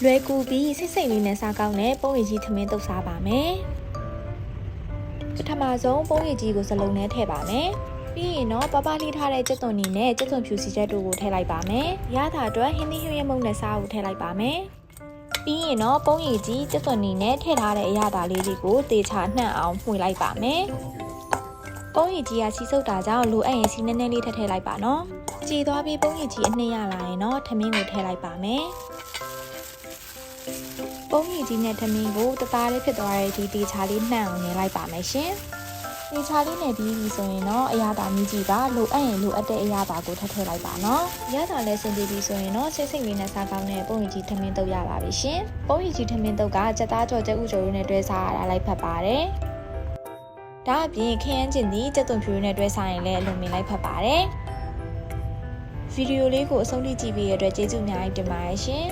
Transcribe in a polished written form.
လွယ်ကူပြီးစိတ်စိတ်လေးနဲ့စားကောင်းတဲ့ပုံရည်ကြီးထမင်းတုပ်စားပါမယ်ပထမဆုံးပုံရည်ကြီးကိုစလုံးနဲ့ထည့်ပါမယ်ပြီးရင်တော့ပပလိထားတဲ့ကြက်သွန်နီနဲ့ကြက်သွန်ဖြူစီချက်တို့ကိုထည့်လိုက်ပါမယ်ရတာအတွက်ဟင်းသီးဟင်းရဲမုန့်နဲ့စားကိုထည့်လိုက်ပါမယ်ပြီးရင်တော့ပုံရည်ကြီးကြက်သွန်နီနဲ့ထည့်ထားတဲ့အရာသားလေးတွေကိုတေချာနှံ့အောင်မှွေလိုက်ပါမယ်ပုံရည်ကြီးကစီစုပ်တာကြောင့်လိုအပ်ရင်စီနည်းနည်းလေးထည့်လိုက်ပါနော်ကြည်သွားပြီးပုံရည်ကြီးအနှစ်ရလာရင်တော့ထမင်းကိုထည့်လိုက်ပါမယ်ပုံရည်ကြီးနဲ့ထမင်းကိုတသားလေးဖြစ်သွားတဲ့ဒီတေချာလေးနှံ့အောင်နေလိုက်ပါမယ်ရှင်တေချာလေးနဲ့ပြီးပြီဆိုရင်တော့အရာသားမြည်ကြီးကလိုအပ်ရင်လိုအပ်တဲ့အရာသားကိုထည့်လိုက်ပါနော်အရာသားလည်းစင်ပြီးပြီဆိုရင်တော့စိတ်စိတ်လေးနဲ့စားကောင်းတဲ့ပုံရည်ကြီးထမင်းတုပ်ရပါပြီရှင်ပုံရည်ကြီးထမင်းတုပ်ကကြက်သားကြော်ကြက်ဥကြော်ရင်းနဲ့တွဲစားရတာလိုက်ဖက်ပါတယ်ဒါအပြင်ခရမ်းကျင်သည့်ကြက်သွန်ဖြူနဲ့တွဲစားရင်လည်းအလွန်မင်းလိုက်ဖက်ပါတယ်ဗီဒီယိုလေးကိုအဆုံးထိကြည့်ပြီးရတဲ့အတွက်ကျေးဇူးအများကြီးတင်ပါတယ်ရှင်